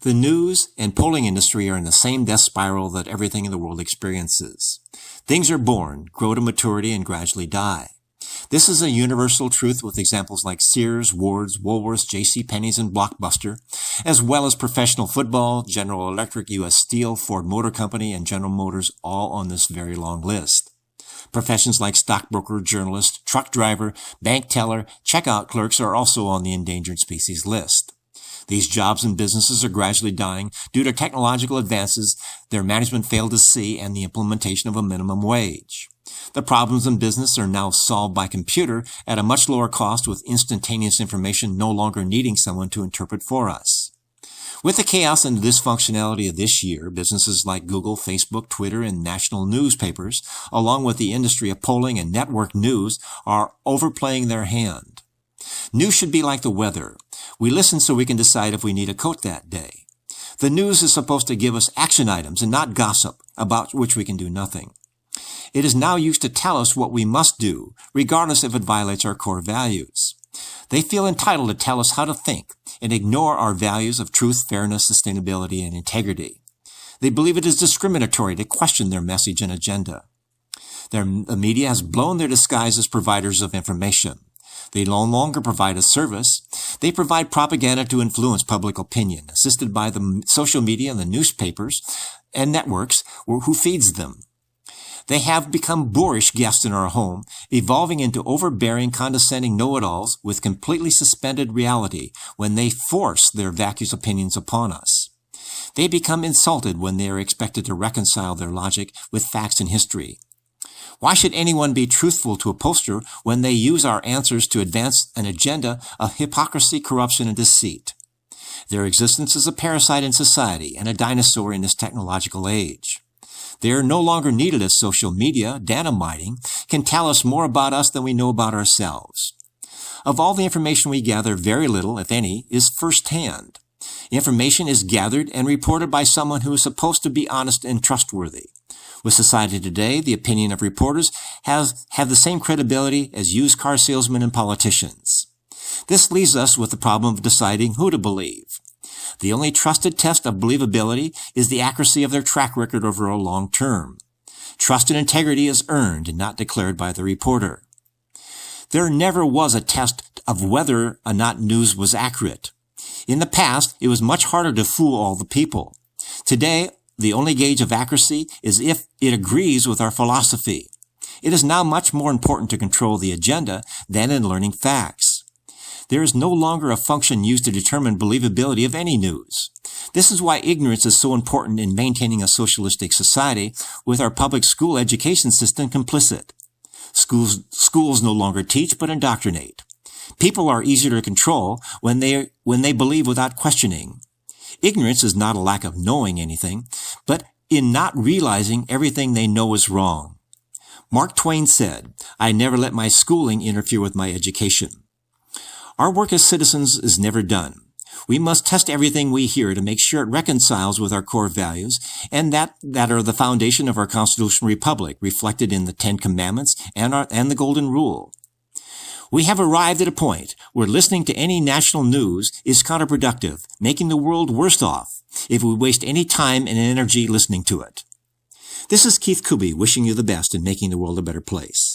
The news and polling industry are in the same death spiral that everything in the world experiences. Things are born, grow to maturity, and gradually die. This is a universal truth with examples like Sears, Woolworths, JCPenney's, and Blockbuster, as well as professional football, General Electric, U.S. Steel, Ford Motor Company, and General Motors, all on this very long list. Professions like stockbroker, journalist, truck driver, bank teller, checkout clerks are also on the endangered species list. These jobs and businesses are gradually dying due to technological advances their management failed to see and the implementation of a minimum wage. The problems in business are now solved by computer at a much lower cost with instantaneous information no longer needing someone to interpret for us. With the chaos and dysfunctionality of this year, businesses like Google, Facebook, Twitter, and national newspapers, along with the industry of polling and network news, are overplaying their hand. News should be like the weather. We listen so we can decide if we need a coat that day. The news is supposed to give us action items and not gossip, about which we can do nothing. It is now used to tell us what we must do, regardless if it violates our core values. They feel entitled to tell us how to think and ignore our values of truth, fairness, sustainability, and integrity. They believe it is discriminatory to question their message and agenda. The media has blown their disguise as providers of information. They no longer provide a service. They provide propaganda to influence public opinion, assisted by the social media and the newspapers and networks who feeds them. They have become boorish guests in our home, evolving into overbearing, condescending know-it-alls with completely suspended reality when they force their vacuous opinions upon us. They become insulted when they are expected to reconcile their logic with facts and history. Why should anyone be truthful to a pollster when they use our answers to advance an agenda of hypocrisy, corruption, and deceit? Their existence is a parasite in society and a dinosaur in this technological age. They are no longer needed as social media, data mining, can tell us more about us than we know about ourselves. Of all the information we gather, very little, if any, is firsthand. Information is gathered and reported by someone who is supposed to be honest and trustworthy. With society today, the opinion of reporters have the same credibility as used car salesmen and politicians. This leaves us with the problem of deciding who to believe. The only trusted test of believability is the accuracy of their track record over a long term. Trust and integrity is earned and not declared by the reporter. There never was a test of whether or not news was accurate. In the past, it was much harder to fool all the people. Today, the only gauge of accuracy is if it agrees with our philosophy. It is now much more important to control the agenda than in learning facts. There is no longer a function used to determine believability of any news. This is why ignorance is so important in maintaining a socialistic society with our public school education system complicit. Schools no longer teach but indoctrinate. People are easier to control when they believe without questioning. Ignorance is not a lack of knowing anything, but in not realizing everything they know is wrong. Mark Twain said, "I never let my schooling interfere with my education." Our work as citizens is never done. We must test everything we hear to make sure it reconciles with our core values and that are the foundation of our constitutional republic, reflected in the Ten Commandments and the Golden Rule. We have arrived at a point where listening to any national news is counterproductive, making the world worse off if we waste any time and energy listening to it. This is Keith Kuby wishing you the best in making the world a better place.